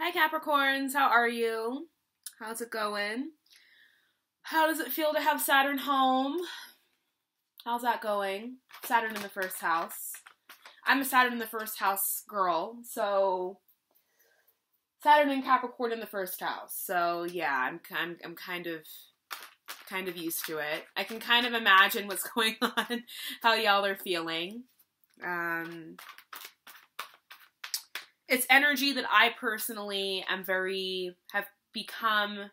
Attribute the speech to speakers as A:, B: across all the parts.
A: Hi Capricorns, how are you? How's it going? How does it feel to have Saturn home? How's that going? Saturn in the first house. I'm a Saturn in the first house girl, so Saturn and Capricorn in the first house. So yeah, I'm kind of used to it. I can kind of imagine what's going on, how y'all are feeling. It's energy that I personally have become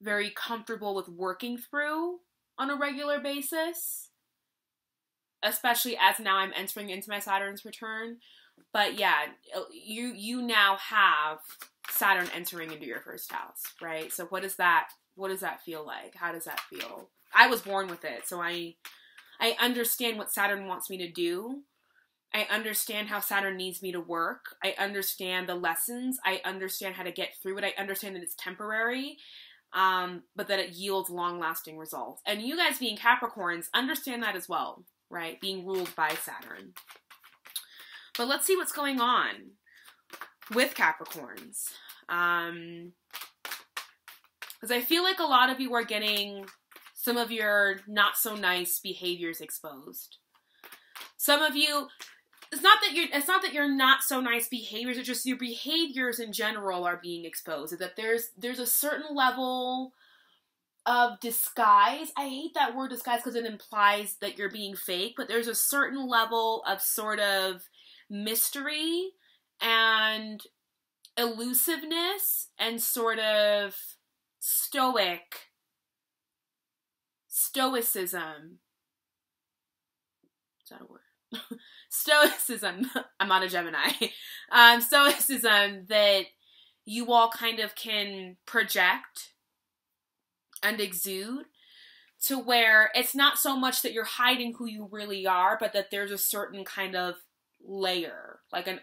A: very comfortable with working through on a regular basis, especially as now I'm entering into my Saturn's return. But yeah, you now have Saturn entering into your first house, right? So what does that feel like? How does that feel? I was born with it, so I understand what Saturn wants me to do. I understand how Saturn needs me to work. I understand the lessons. I understand how to get through it. I understand that it's temporary, but that it yields long-lasting results. And you guys being Capricorns understand that as well, right? Being ruled by Saturn. But let's see what's going on with Capricorns. Because I feel like a lot of you are getting some of your not so nice behaviors exposed. Some of you, it's not that you're not so nice behaviors, it's just your behaviors in general are being exposed. That there's a certain level of disguise. I hate that word disguise because it implies that you're being fake, but there's a certain level of sort of mystery and elusiveness and sort of stoicism. Is that a word? Stoicism. I'm not a Gemini. Stoicism that you all kind of can project and exude, to where it's not so much that you're hiding who you really are, but that there's a certain kind of layer, like a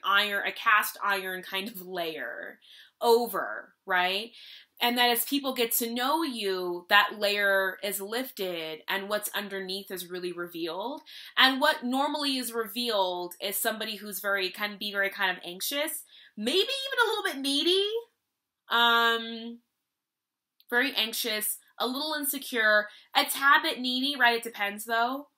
A: cast iron kind of layer over, right? And that as people get to know you, that layer is lifted and what's underneath is really revealed. And what normally is revealed is somebody who's very kind of anxious, maybe even a little bit needy, very anxious, a little insecure, a tad bit needy, right? It depends though.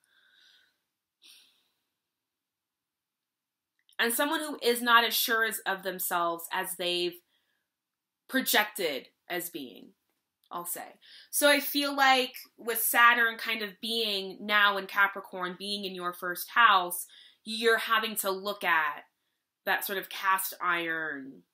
A: And someone who is not as sure of themselves as they've projected as being, I'll say. So I feel like with Saturn kind of being now in Capricorn, being in your first house, you're having to look at that sort of cast iron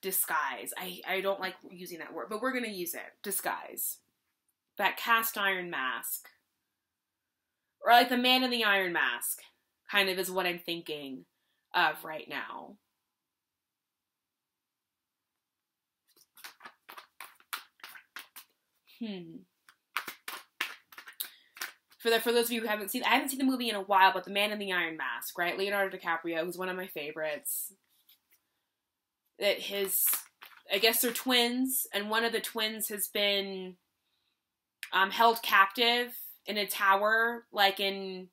A: disguise. I don't like using that word, but we're going to use it. Disguise. That cast iron mask. Or like the man in the iron mask kind of is what I'm thinking of right now. For those of you who haven't seen, I haven't seen the movie in a while, but The Man in the Iron Mask, right? Leonardo DiCaprio, who's one of my favorites. That I guess they're twins, and one of the twins has been held captive in a tower, like in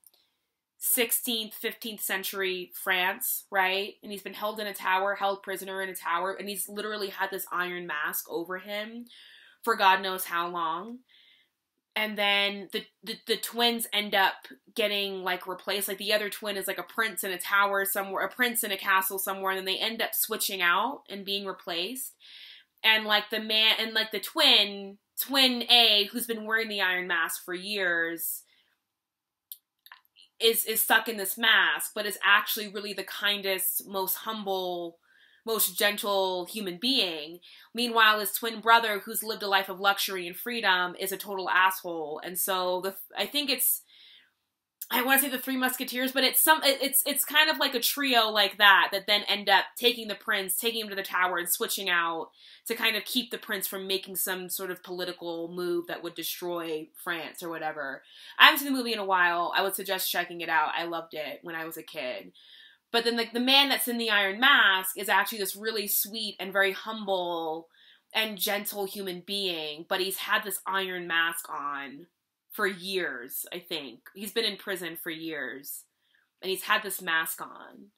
A: 16th, 15th century France, right? And he's been held prisoner in a tower, and he's literally had this iron mask over him for God knows how long. And then the twins end up getting like replaced. Like the other twin is like a prince in a tower somewhere, a prince in a castle somewhere, and then they end up switching out and being replaced. And like the twin A, who's been wearing the iron mask for years, is stuck in this mask, but is actually really the kindest, most humble, most gentle human being. Meanwhile, his twin brother, who's lived a life of luxury and freedom, is a total asshole. And so I want to say the Three Musketeers, but it's kind of like a trio like that then end up taking the prince, taking him to the tower and switching out to kind of keep the prince from making some sort of political move that would destroy France or whatever. I haven't seen the movie in a while. I would suggest checking it out. I loved it when I was a kid. But then the man that's in the iron mask is actually this really sweet and very humble and gentle human being, but he's had this iron mask on for years, I think. He's been in prison for years. and he's had this mask on,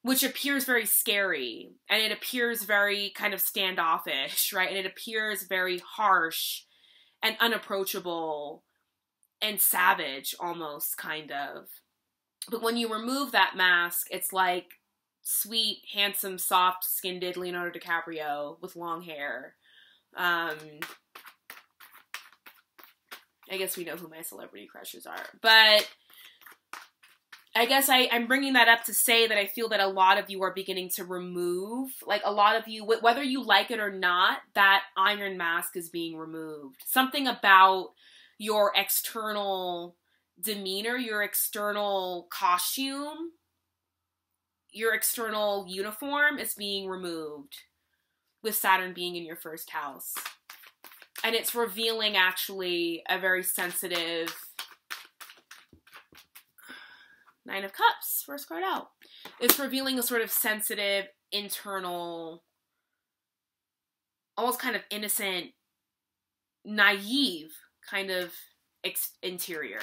A: which appears very scary, and it appears very kind of standoffish, right? And it appears very harsh and unapproachable and savage almost, kind of. But when you remove that mask, it's like sweet, handsome, soft-skinned Leonardo DiCaprio with long hair. I guess we know who my celebrity crushes are. But I guess I'm bringing that up to say that I feel that a lot of you are beginning to remove, like a lot of you, whether you like it or not, that iron mask is being removed. Something about your external demeanor, your external costume, your external uniform is being removed with Saturn being in your first house. And it's revealing actually a very sensitive Nine of Cups, first card out. It's revealing a sort of sensitive, internal, almost kind of innocent, naive kind of interior.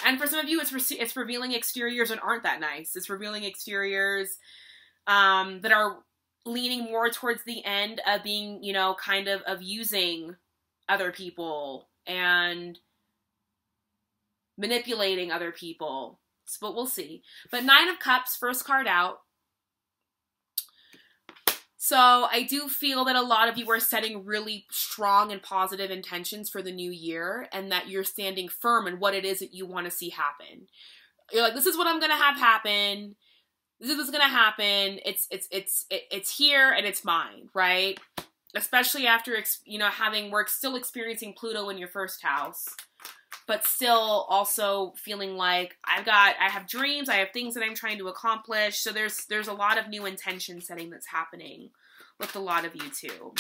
A: And for some of you, it's revealing exteriors that aren't that nice. It's revealing exteriors that are leaning more towards the end of being, you know, kind of using other people and manipulating other people. But we'll see. But Nine of Cups, first card out. So I do feel that a lot of you are setting really strong and positive intentions for the new year, and that you're standing firm in what it is that you want to see happen. You're like, this is what I'm going to have happen. This is what's going to happen. It's here and it's mine, right? Especially after, you know, we're still experiencing Pluto in your first house, but still also feeling like I have dreams, I have things that I'm trying to accomplish. So there's a lot of new intention setting that's happening with a lot of you too.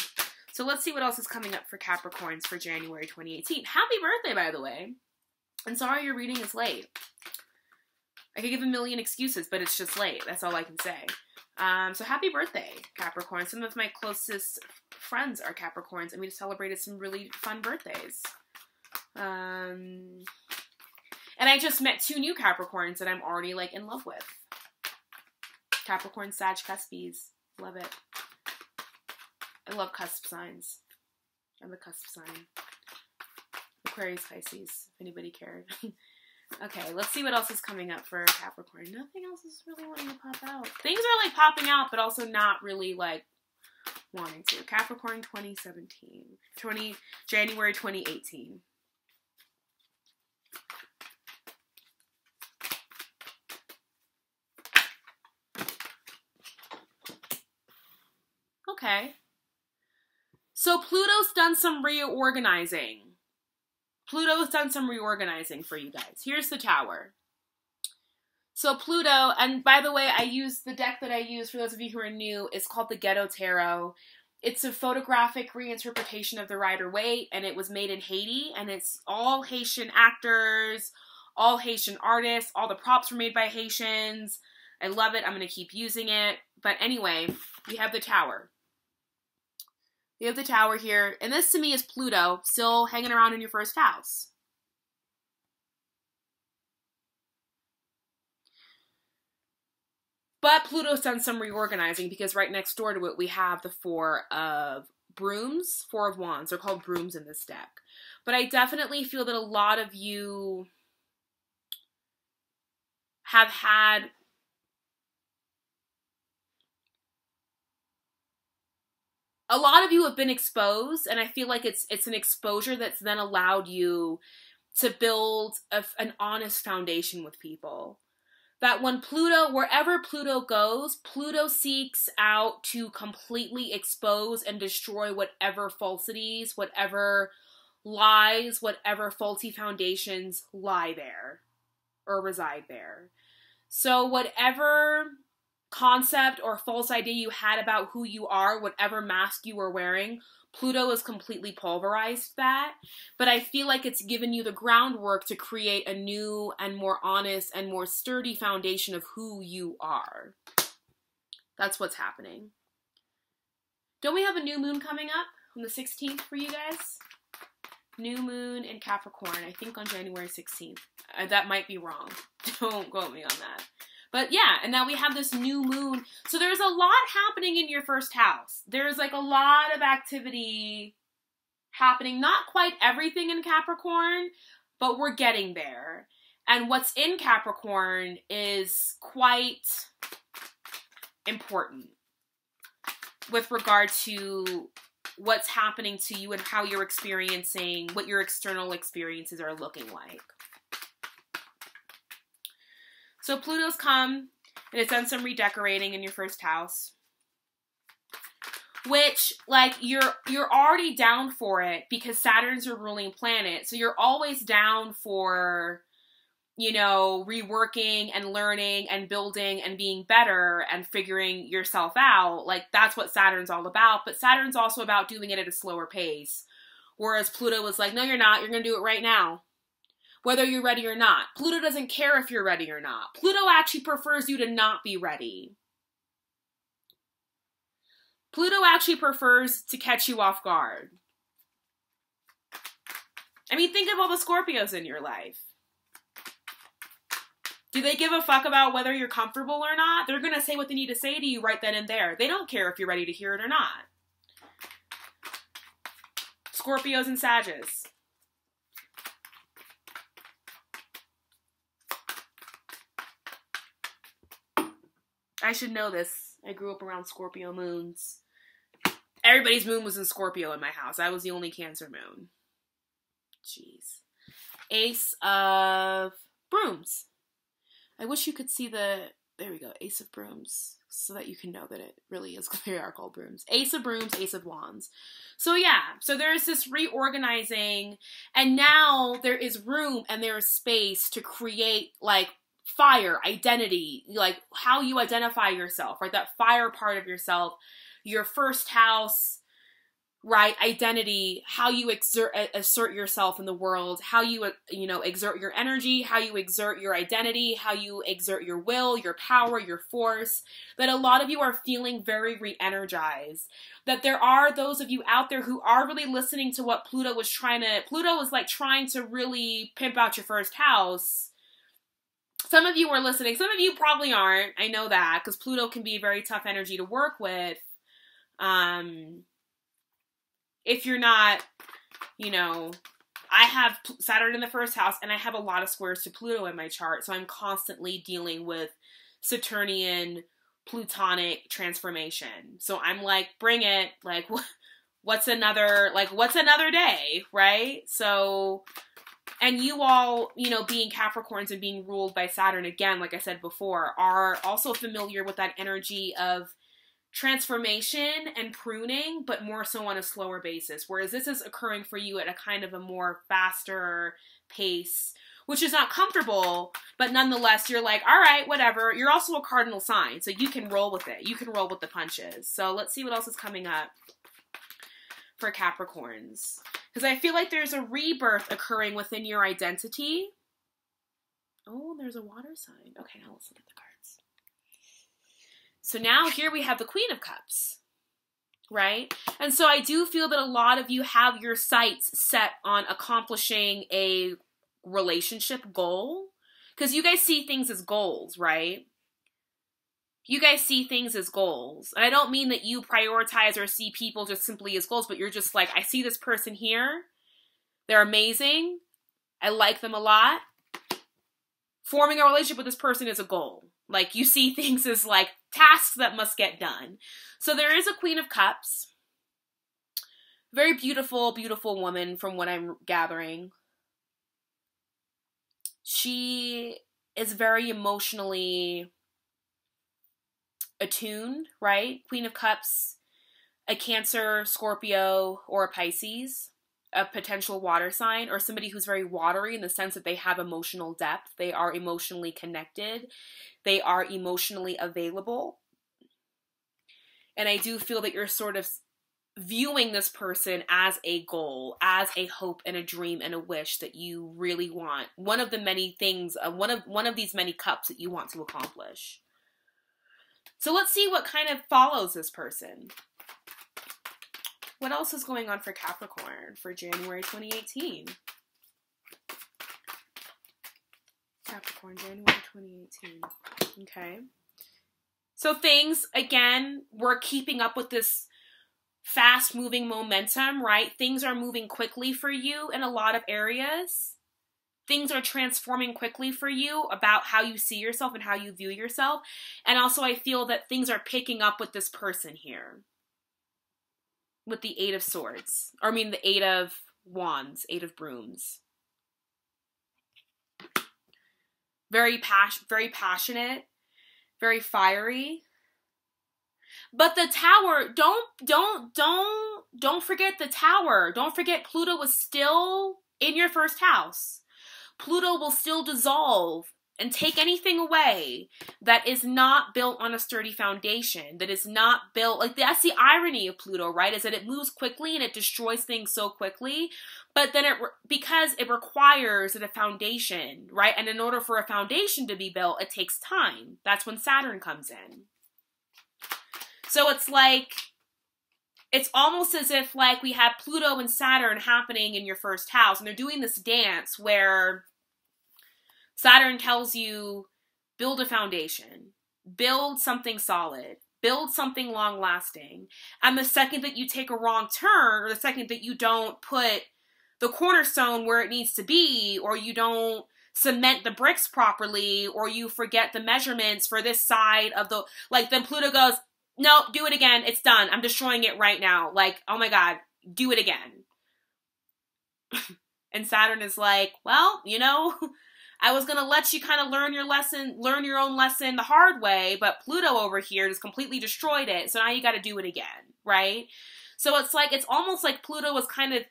A: So let's see what else is coming up for Capricorns for January 2018. Happy birthday, by the way. And sorry your reading is late. I could give a million excuses, but it's just late. That's all I can say. So happy birthday, Capricorn. Some of my closest friends are Capricorns, and we celebrated some really fun birthdays. And I just met 2 new Capricorns that I'm already, like, in love with. Capricorn, Sag, Cuspies. Love it. I love cusp signs. I'm a cusp sign. Aquarius, Pisces, if anybody cared. Okay, let's see what else is coming up for Capricorn. Nothing else is really wanting to pop out. Things are, like, popping out, but also not really, like, wanting to. Capricorn 2017. January 2018. Okay. So Pluto's done some reorganizing. Pluto's done some reorganizing for you guys. Here's the Tower. So Pluto, and by the way, the deck that I use, for those of you who are new, is called the Ghetto Tarot. It's a photographic reinterpretation of the Rider-Waite, and it was made in Haiti, and it's all Haitian actors, all Haitian artists, all the props were made by Haitians. I love it. I'm going to keep using it. But anyway, we have the Tower. We have the Tower here, and this to me is Pluto still hanging around in your first house. But Pluto's done some reorganizing, because right next door to it we have the Four of Brooms, Four of Wands. They're called brooms in this deck. But I definitely feel that a lot of you have had a lot of you have been exposed, and I feel like it's an exposure that's then allowed you to build an honest foundation with people. That when Pluto, wherever Pluto goes, Pluto seeks out to completely expose and destroy whatever falsities, whatever lies, whatever faulty foundations lie there or reside there. So whatever concept or false idea you had about who you are, whatever mask you were wearing, Pluto has completely pulverized that. But I feel like it's given you the groundwork to create a new and more honest and more sturdy foundation of who you are. That's what's happening. Don't we have a new moon coming up on the 16th for you guys? new moon in Capricorn, I think on January 16th. That might be wrong. Don't quote me on that. But yeah, and now we have this new moon. So there's a lot happening in your first house. There's like a lot of activity happening. Not quite everything in Capricorn, but we're getting there. And what's in Capricorn is quite important with regard to what's happening to you and how you're experiencing, what your external experiences are looking like. So Pluto's come, and it's done some redecorating in your first house. Which, like, you're already down for it because Saturn's your ruling planet. So you're always down for, you know, reworking and learning and building and being better and figuring yourself out. Like, that's what Saturn's all about. But Saturn's also about doing it at a slower pace. Whereas Pluto was like, no, you're not. You're going to do it right now. Whether you're ready or not. Pluto doesn't care if you're ready or not. Pluto actually prefers you to not be ready. Pluto actually prefers to catch you off guard. I mean, think of all the Scorpios in your life. Do they give a fuck about whether you're comfortable or not? They're going to say what they need to say to you right then and there. They don't care if you're ready to hear it or not. Scorpios and Sagittarius. I should know this. I grew up around Scorpio moons. Everybody's moon was in Scorpio in my house. I was the only Cancer moon. Jeez. Ace of Brooms. I wish you could see the... There we go. Ace of Brooms. So that you can know that it really is... They are called brooms. Ace of Brooms, Ace of Wands. So yeah. So there's this reorganizing. And now there is room and there is space to create, like, fire, identity, like how you identify yourself, right? That fire part of yourself, your first house, right? Identity, how you assert yourself in the world, how you, you know, exert your energy, how you exert your identity, how you exert your will, your power, your force, that a lot of you are feeling very re-energized. That there are those of you out there who are really listening to what Pluto was like trying to really pimp out your first house. Some of you are listening. Some of you probably aren't. I know that because Pluto can be a very tough energy to work with. If you're not, you know, I have Saturn in the first house and I have a lot of squares to Pluto in my chart. So I'm constantly dealing with Saturnian Plutonic transformation. So I'm like, bring it. Like, what's another day, right? So... And you all, you know, being Capricorns and being ruled by Saturn, again, like I said before, are also familiar with that energy of transformation and pruning, but more so on a slower basis. Whereas this is occurring for you at a kind of a more faster pace, which is not comfortable, but nonetheless, you're like, all right, whatever. You're also a cardinal sign, so you can roll with it. You can roll with the punches. So let's see what else is coming up for Capricorns. Because I feel like there's a rebirth occurring within your identity. Oh, there's a water sign. Okay, now let's look at the cards. So now here we have the Queen of Cups, right? And so I do feel that a lot of you have your sights set on accomplishing a relationship goal. Because you guys see things as goals, right? You guys see things as goals. And I don't mean that you prioritize or see people just simply as goals, but you're just like, I see this person here. They're amazing. I like them a lot. Forming a relationship with this person is a goal. Like, you see things as like tasks that must get done. So there is a Queen of Cups. Very beautiful, beautiful woman from what I'm gathering. She is very emotionally attuned, right? Queen of Cups, a Cancer, Scorpio, or a Pisces, a potential water sign, or somebody who's very watery in the sense that they have emotional depth. They are emotionally connected. They are emotionally available. And I do feel that you're sort of viewing this person as a goal, as a hope and a dream and a wish that you really want. One of the many things, one of these many cups that you want to accomplish. So let's see what kind of follows this person. What else is going on for Capricorn for January 2018? Capricorn, January 2018. Okay. So things, again, we're keeping up with this fast-moving momentum, right? Things are moving quickly for you in a lot of areas. Things are transforming quickly for you about how you see yourself and how you view yourself. And also I feel that things are picking up with this person here. With the Eight of Swords. Or I mean the Eight of Wands, Eight of Brooms. Very passionate, very fiery. But the Tower, don't forget the Tower. Don't forget Pluto was still in your first house. Pluto will still dissolve and take anything away that is not built on a sturdy foundation, that is not built, like that's the irony of Pluto, right? Is that it moves quickly and it destroys things so quickly, but then because it requires a foundation, right? And in order for a foundation to be built, it takes time. That's when Saturn comes in. So it's like, it's almost as if like we have Pluto and Saturn happening in your first house, and they're doing this dance where Saturn tells you, build a foundation, build something solid, build something long-lasting. And the second that you take a wrong turn, or the second that you don't put the cornerstone where it needs to be, or you don't cement the bricks properly, or you forget the measurements for this side of the, like, then Pluto goes, no, do it again. It's done. I'm destroying it right now. Like, oh my God, do it again. And Saturn is like, well, you know, I was going to let you kind of learn your lesson, learn your own lesson the hard way, but Pluto over here just completely destroyed it. So now you got to do it again, right? So it's like, it's almost like Pluto was kind of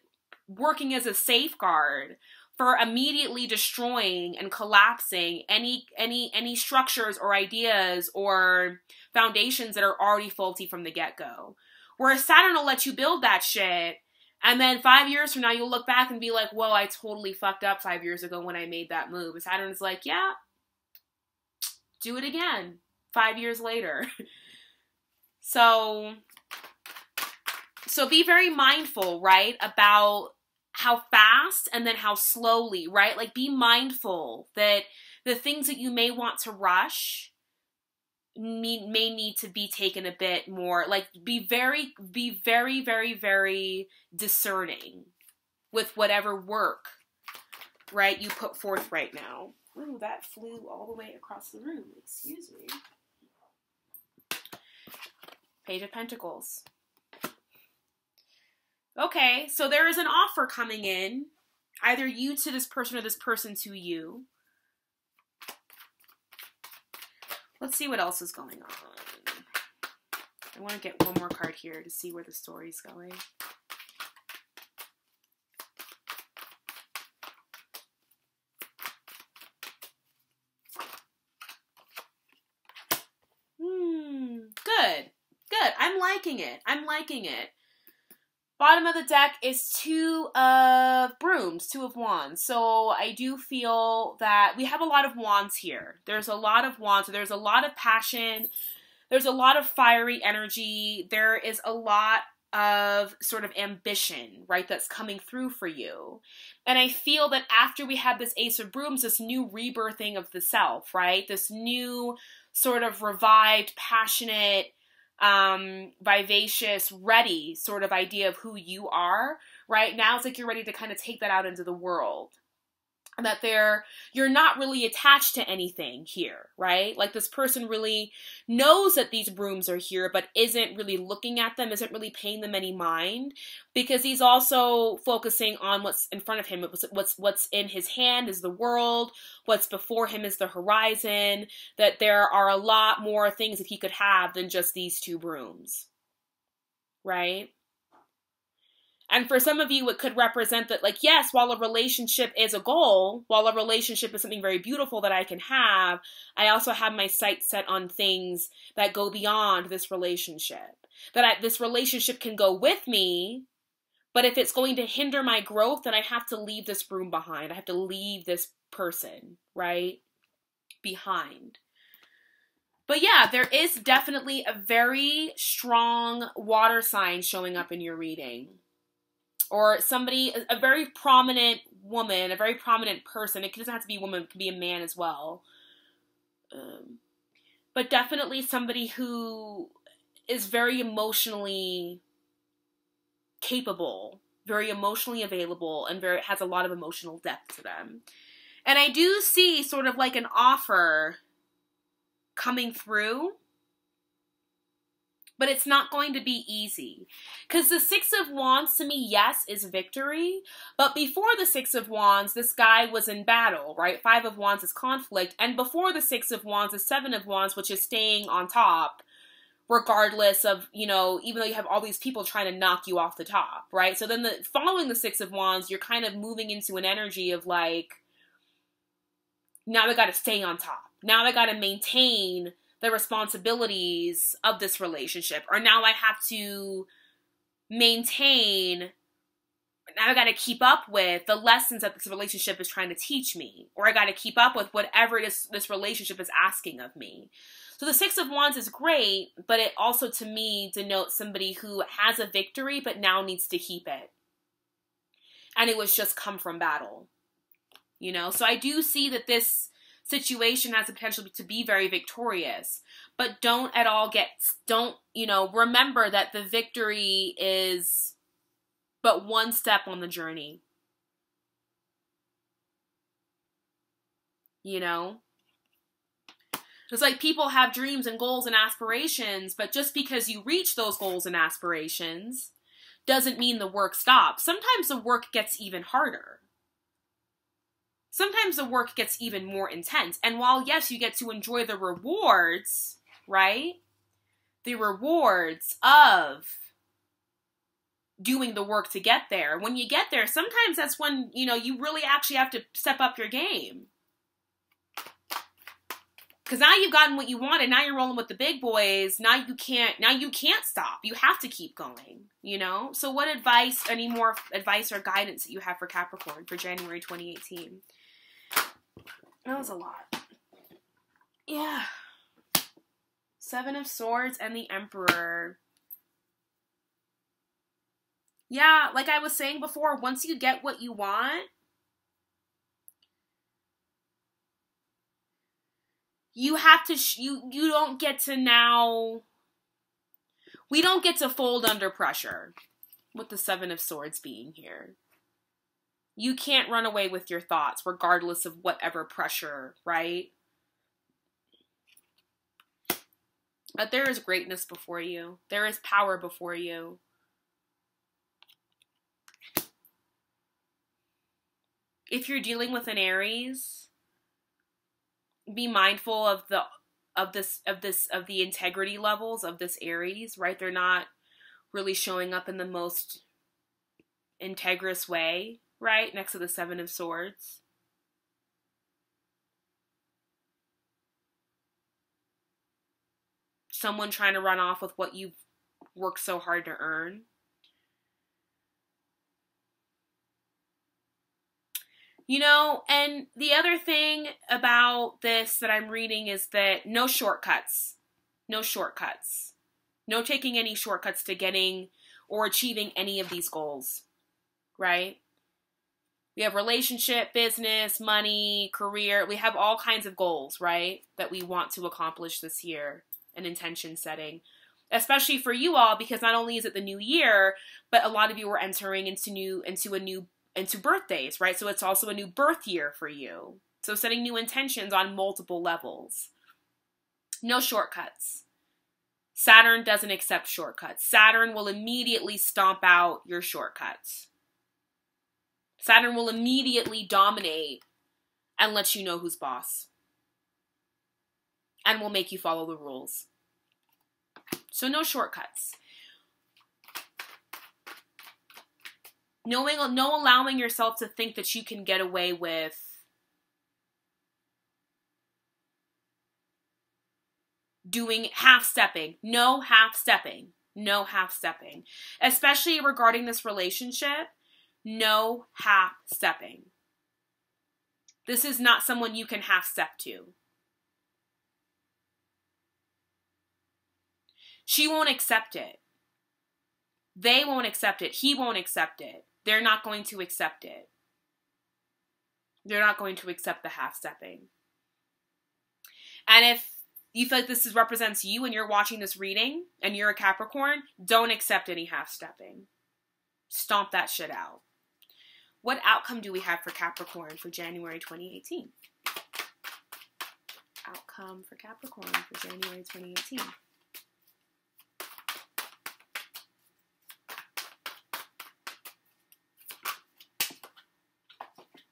A: working as a safeguard for immediately destroying and collapsing any structures or ideas or foundations that are already faulty from the get-go. Whereas Saturn will let you build that shit, and then 5 years from now, you'll look back and be like, whoa, I totally fucked up 5 years ago when I made that move. And Saturn's like, yeah, do it again 5 years later. So be very mindful, right, about how fast and then how slowly, right? Like, be mindful that the things that you may want to rush may need to be taken a bit more, like, be very, very discerning with whatever work, right, you put forth right now. Ooh, that flew all the way across the room. Excuse me. Page of Pentacles. Okay, so there is an offer coming in, either you to this person or this person to you. Let's see what else is going on. I want to get one more card here to see where the story's going. Good. Good. I'm liking it. I'm liking it. Bottom of the deck is Two of Brooms, Two of Wands. So I do feel that we have a lot of wands here. There's a lot of wands. There's a lot of passion. There's a lot of fiery energy. There is a lot of sort of ambition, right, that's coming through for you. And I feel that after we have this Ace of Brooms, this new rebirthing of the self, right, this new sort of revived, passionate, vivacious, ready sort of idea of who you are, right? Now it's like you're ready to kind of take that out into the world. And that you're not really attached to anything here, right? Like this person really knows that these brooms are here, but isn't really looking at them, isn't really paying them any mind, because he's also focusing on what's in front of him. What's in his hand is the world. What's before him is the horizon. That there are a lot more things that he could have than just these two brooms, right? And for some of you, it could represent that, like, yes, while a relationship is a goal, while a relationship is something very beautiful that I can have, I also have my sights set on things that go beyond this relationship. This relationship can go with me, but if it's going to hinder my growth, then I have to leave this broom behind. I have to leave this person, right, behind. But yeah, there is definitely a very strong water sign showing up in your reading. Or somebody, a very prominent woman, a very prominent person. It doesn't have to be a woman, it could be a man as well. But definitely somebody who is very emotionally capable, very emotionally available, and has a lot of emotional depth to them. And I do see sort of like an offer coming through, but it's not going to be easy. Because the Six of Wands, to me, yes, is victory. But before the Six of Wands, this guy was in battle, right? Five of Wands is conflict. And before the Six of Wands is Seven of Wands, which is staying on top, regardless of, you know, even though you have all these people trying to knock you off the top, right? So then following the Six of Wands, you're kind of moving into an energy of like, now I got to stay on top. Now I got to maintain the responsibilities of this relationship, or now I have to maintain, now I got to keep up with the lessons that this relationship is trying to teach me, or I got to keep up with whatever this relationship is asking of me. So the Six of Wands is great, but it also to me denotes somebody who has a victory but now needs to keep it, and it was just come from battle, you know. So I do see that this situation has the potential to be very victorious, but don't, you know, remember that the victory is but one step on the journey, you know. It's like people have dreams and goals and aspirations, but just because you reach those goals and aspirations doesn't mean the work stops. Sometimes the work gets even harder. Sometimes the work gets even more intense. And while, yes, you get to enjoy the rewards, right? The rewards of doing the work to get there. When you get there, sometimes that's when, you know, you really actually have to step up your game. Because now you've gotten what you wanted. Now you're rolling with the big boys. Now you can't stop. You have to keep going, you know? So what advice, any more advice or guidance that you have for Capricorn for January 2018? That was a lot. Yeah. Seven of Swords and the Emperor. Yeah, like I was saying before, once you get what you want, you have to, you don't get to now, we don't get to fold under pressure with the Seven of Swords being here. You can't run away with your thoughts regardless of whatever pressure, right? But there is greatness before you. There is power before you. If you're dealing with an Aries, be mindful of the integrity levels of this Aries, right? They're not really showing up in the most integrous way, right? Next to the Seven of Swords. Someone trying to run off with what you've worked so hard to earn. You know, and the other thing about this that I'm reading is that no shortcuts. No shortcuts. No taking any shortcuts to getting or achieving any of these goals, right? We have relationship, business, money, career. We have all kinds of goals, right, that we want to accomplish this year, and intention setting. Especially for you all, because not only is it the new year, but a lot of you are entering into birthdays, right? So it's also a new birth year for you. So setting new intentions on multiple levels. No shortcuts. Saturn doesn't accept shortcuts. Saturn will immediately stomp out your shortcuts. Saturn will immediately dominate and let you know who's boss. And will make you follow the rules. So no shortcuts. No allowing yourself to think that you can get away with doing half-stepping. No half-stepping. No half-stepping. Especially regarding this relationship, no half-stepping. This is not someone you can half-step to. She won't accept it. They won't accept it. He won't accept it. They're not going to accept it. They're not going to accept the half-stepping. And if you feel like this represents you and you're watching this reading and you're a Capricorn, don't accept any half-stepping. Stomp that shit out. What outcome do we have for Capricorn for January 2018? Outcome for Capricorn for January 2018.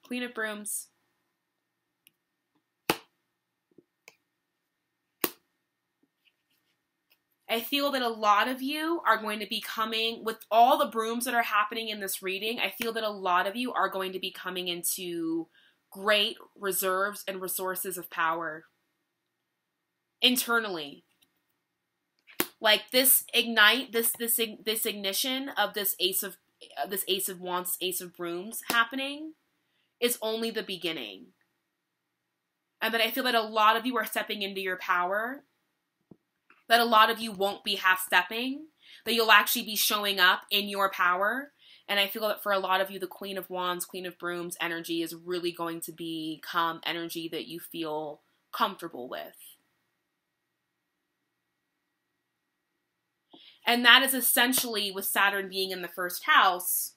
A: Queen of Brooms. I feel that a lot of you are going to be coming, with all the brooms that are happening in this reading, I feel that a lot of you are going to be coming into great reserves and resources of power. Internally. Like this ignite, this ignition of this Ace of Wands, Ace of Brooms happening is only the beginning. And that I feel that a lot of you are stepping into your power. That a lot of you won't be half-stepping, that you'll actually be showing up in your power. And I feel that for a lot of you, the Queen of Wands, Queen of Brooms energy is really going to become energy that you feel comfortable with. And that is essentially, with Saturn being in the first house,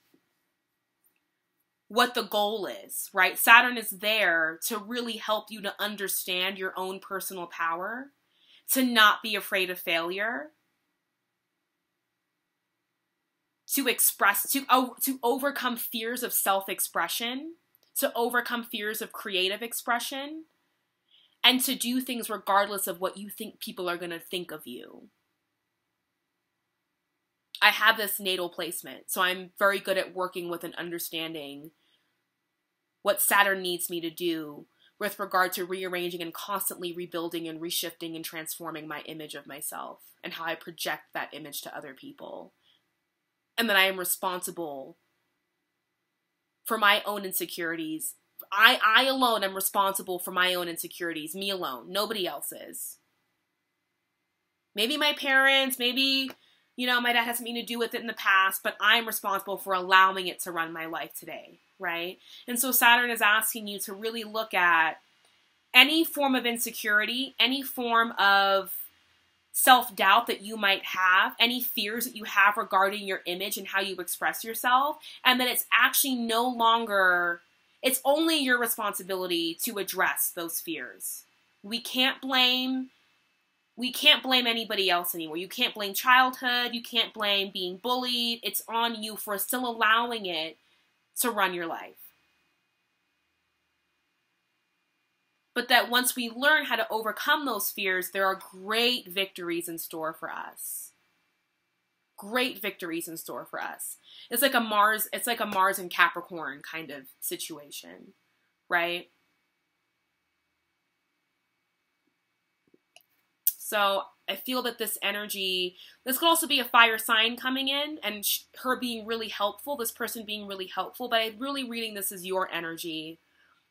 A: what the goal is, right? Saturn is there to really help you to understand your own personal power, to not be afraid of failure, to express, to overcome fears of self-expression, to overcome fears of creative expression, and to do things regardless of what you think people are going to think of you. I have this natal placement, so I'm very good at working with and understanding what Saturn needs me to do with regard to rearranging and constantly rebuilding and reshifting and transforming my image of myself and how I project that image to other people. And that I am responsible for my own insecurities. I alone am responsible for my own insecurities. Me alone. Nobody else is. Maybe my parents, maybe, my dad has something to do with it in the past, but I'm responsible for allowing it to run my life today. Right? And so Saturn is asking you to really look at any form of insecurity, any form of self-doubt that you might have, any fears that you have regarding your image and how you express yourself, and that it's actually no longer, it's only your responsibility to address those fears. We can't blame anybody else anymore. You can't blame childhood. You can't blame being bullied. It's on you for still allowing it to run your life. But that once we learn how to overcome those fears, there are great victories in store for us. Great victories in store for us. It's like a Mars and Capricorn kind of situation, right? So I feel that this energy, this could also be a fire sign coming in and her being really helpful, this person being really helpful, but I'm really reading this as your energy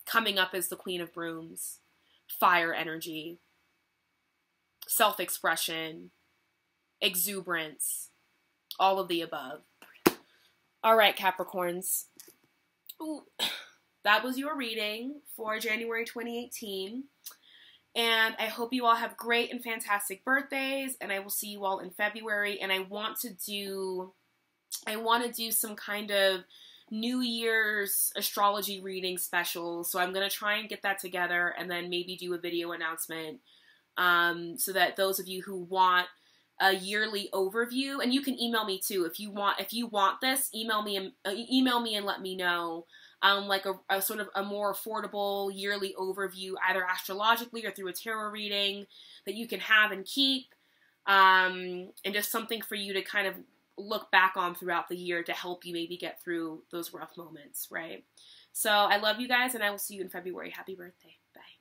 A: coming up as the Queen of Brooms. Fire energy, self-expression, exuberance, all of the above. All right, Capricorns. Ooh, that was your reading for January 2018. And I hope you all have great and fantastic birthdays, and I will see you all in February. And I want to do some kind of New Year's astrology reading special. So I'm going to try and get that together and then maybe do a video announcement so that those of you who want a yearly overview, and you can email me too if you want this, email me and let me know. Like a sort of a more affordable yearly overview, either astrologically or through a tarot reading that you can have and keep, and just something for you to kind of look back on throughout the year to help you maybe get through those rough moments, right? So I love you guys, and I will see you in February. Happy birthday. Bye.